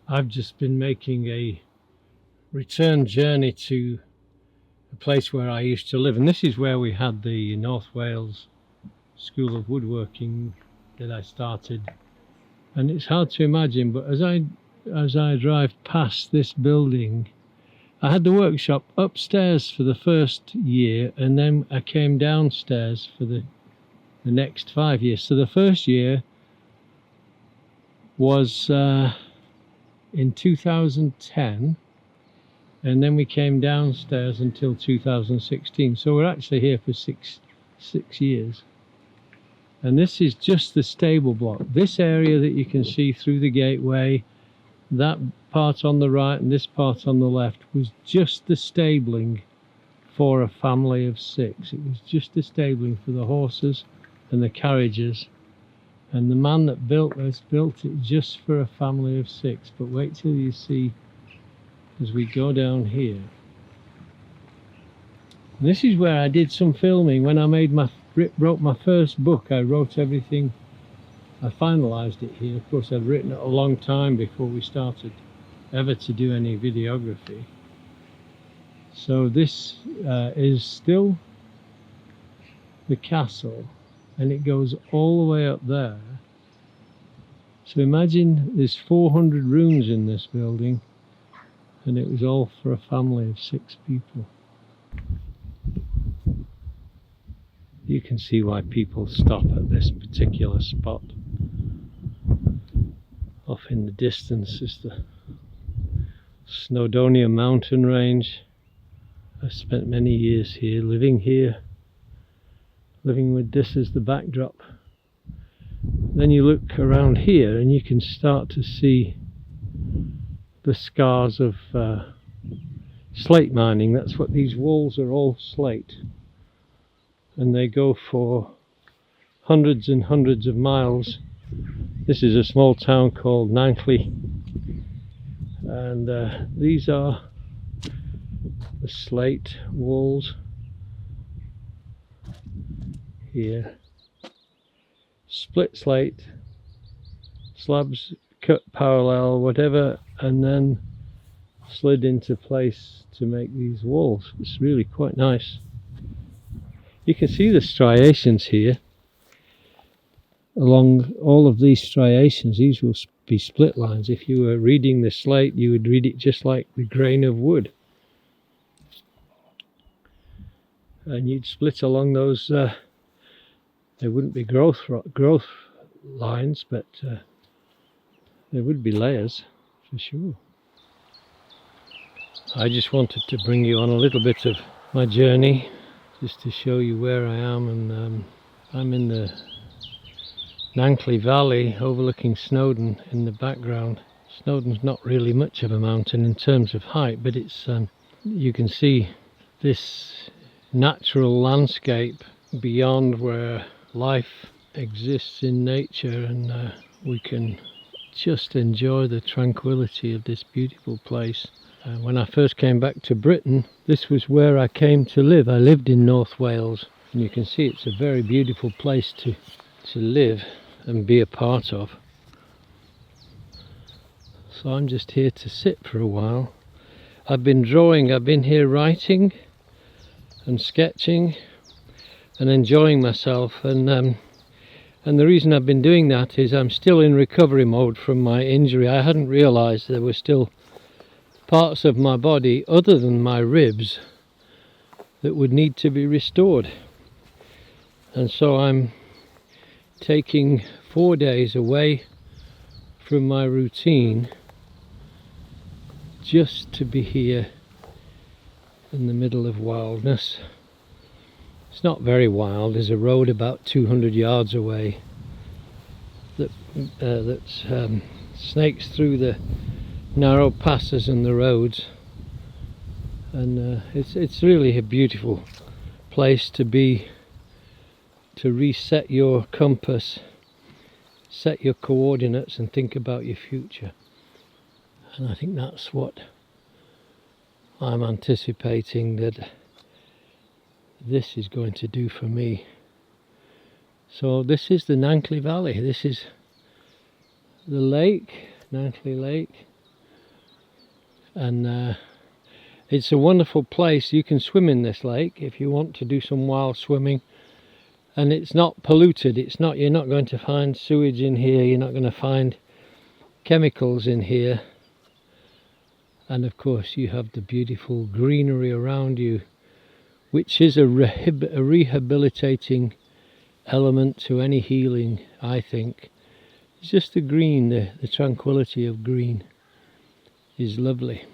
I've just been making a return journey to the place where I used to live, and this is where we had the North Wales School of Woodworking that I started. And it's hard to imagine, but as I drive past this building, I had the workshop upstairs for the first year, and then I came downstairs for the next 5 years. So the first year was in 2010, and then we came downstairs until 2016. So we're actually here for six years. And this is just the stable block. This area that you can see through the gateway, that part on the right and this part on the left, was just the stabling for a family of 6. It was just the stabling for the horses and the carriages. And the man that built this built it just for a family of 6. But wait till you see as we go down here. And this is where I did some filming when I wrote my first book. I wrote everything, I finalised it here. Of course, I'd written it a long time before we started ever to do any videography. So this is still the castle, and it goes all the way up there. So imagine there's 400 rooms in this building, and it was all for a family of 6 people. You can see why people stop at this particular spot. Off in the distance is the Snowdonia mountain range. I spent many years here, living with this as the backdrop. Then you look around here and you can start to see the scars of slate mining. That's what these walls are, all slate. And they go for hundreds and hundreds of miles. This is a small town called Nankley, and these are the slate walls here. Split slate, slabs cut parallel, whatever, and then slid into place to make these walls. It's really quite nice. You can see the striations here. Along all of these striations, these will be split lines. If you were reading the slate, you would read it just like the grain of wood. And you'd split along those, there wouldn't be growth lines, but there would be layers for sure. I just wanted to bring you on a little bit of my journey, just to show you where I am. And I'm in the Nankley Valley overlooking Snowdon in the background. Snowdon's not really much of a mountain in terms of height, but it's you can see this natural landscape beyond where life exists in nature, and we can just enjoy the tranquility of this beautiful place. When I first came back to Britain, this was where I came to live. I lived in North Wales, and you can see it's a very beautiful place to live and be a part of. So I'm just here to sit for a while. I've been drawing, I've been here writing and sketching and enjoying myself, and the reason I've been doing that is I'm still in recovery mode from my injury. I hadn't realised there were still parts of my body other than my ribs that would need to be restored, and so I'm taking 4 days away from my routine just to be here in the middle of wildness. It's not very wild. There's a road about 200 yards away that snakes through the narrow passes and the roads, and it's really a beautiful place to be, to reset your compass, set your coordinates and think about your future. And I think that's what I'm anticipating that this is going to do for me. So this is the Nankley Valley. This is the lake, Nankley Lake. and it's a wonderful place. You can swim in this lake if you want to do some wild swimming, and it's not polluted. You're not going to find sewage in here, you're not going to find chemicals in here, and of course you have the beautiful greenery around you, which is a rehabilitating element to any healing, I think. It's just the green, the tranquility of green is lovely.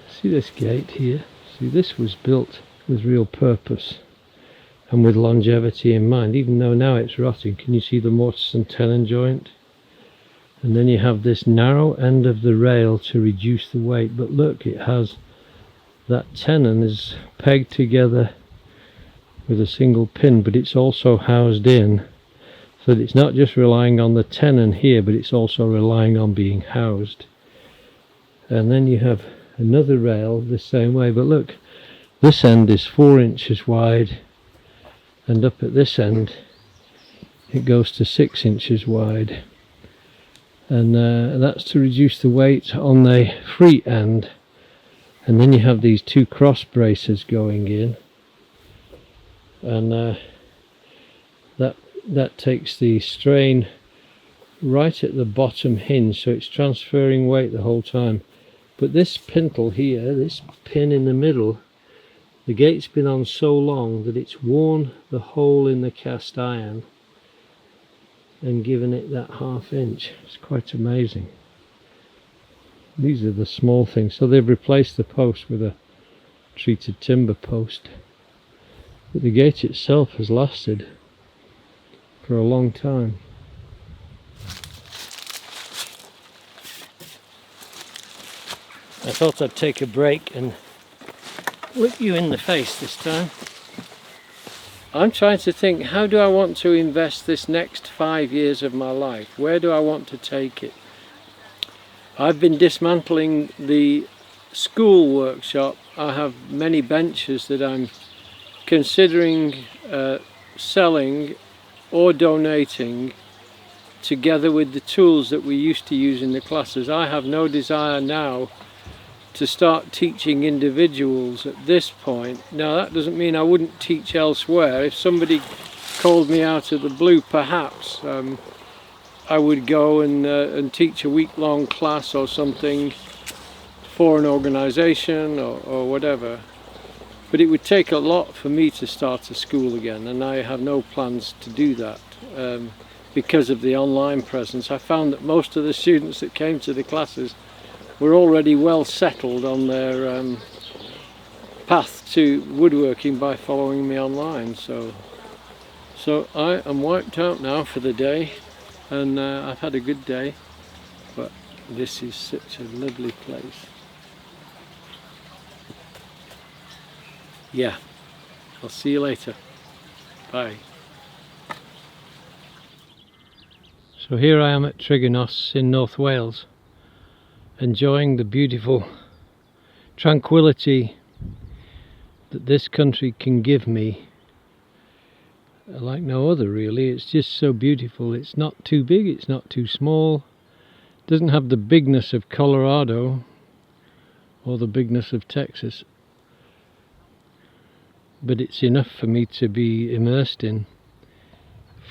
See this gate here? See, this was built with real purpose and with longevity in mind, even though now it's rotting. Can you see the mortise and tenon joint? And then you have this narrow end of the rail to reduce the weight, but look, it has that tenon is pegged together with a single pin, but it's also housed in, so that it's not just relying on the tenon here, but it's also relying on being housed. And then you have another rail the same way, but look, this end is 4 inches wide, and up at this end it goes to 6 inches wide, and that's to reduce the weight on the free end. And then you have these two cross braces going in, and that takes the strain right at the bottom hinge, so it's transferring weight the whole time. But this pintle here, this pin in the middle, the gate's been on so long that it's worn the hole in the cast iron and given it that 1/2 inch. It's quite amazing. These are the small things. So they've replaced the post with a treated timber post, but the gate itself has lasted for a long time. I thought I'd take a break and look you in the face this time. I'm trying to think, how do I want to invest this next 5 years of my life? Where do I want to take it? I've been dismantling the school workshop. I have many benches that I'm considering selling or donating, together with the tools that we used to use in the classes. I have no desire now to start teaching individuals at this point. Now that doesn't mean I wouldn't teach elsewhere. If somebody called me out of the blue, perhaps I would go and teach a week-long class or something for an organisation or whatever. But it would take a lot for me to start a school again, and I have no plans to do that because of the online presence. I found that most of the students that came to the classes were already well settled on their path to woodworking by following me online. So I am wiped out now for the day, and I've had a good day, but this is such a lovely place. Yeah, I'll see you later. Bye. So here I am at Treganos in North Wales, enjoying the beautiful tranquility that this country can give me, like no other really. It's just so beautiful. It's not too big, it's not too small, it doesn't have the bigness of Colorado or the bigness of Texas, but it's enough for me to be immersed in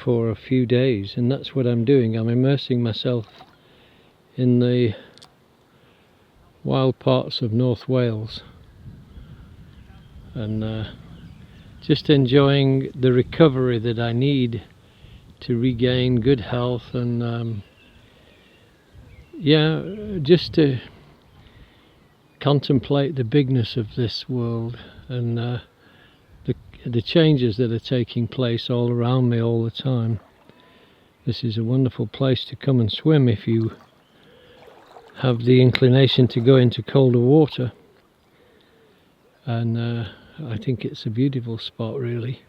for a few days, and that's what I'm doing. I'm immersing myself in the wild parts of North Wales, and just enjoying the recovery that I need to regain good health, and yeah, just to contemplate the bigness of this world, and the changes that are taking place all around me all the time. This is a wonderful place to come and swim if you have the inclination to go into colder water, and I think it's a beautiful spot really.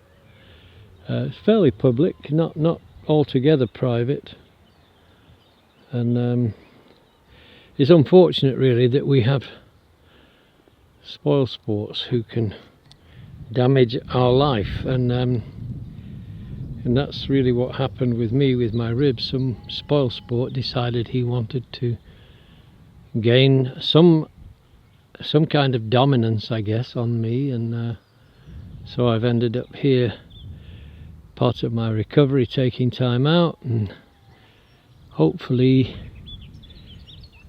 It's fairly public, not altogether private, and it's unfortunate really that we have spoil sports who can damage our life, and that's really what happened with me with my ribs. Some spoil sport decided he wanted to gain some kind of dominance, I guess, on me, and so I've ended up here, part of my recovery, taking time out, and hopefully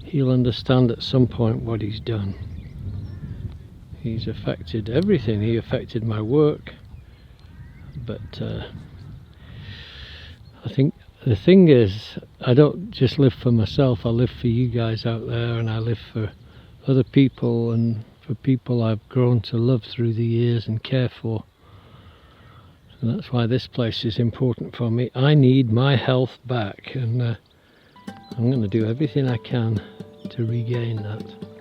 he'll understand at some point what he's done. He's affected everything. He affected my work, but I think the thing is, I don't just live for myself, I live for you guys out there, and I live for other people, and for people I've grown to love through the years and care for. So that's why this place is important for me. I need my health back, and I'm going to do everything I can to regain that.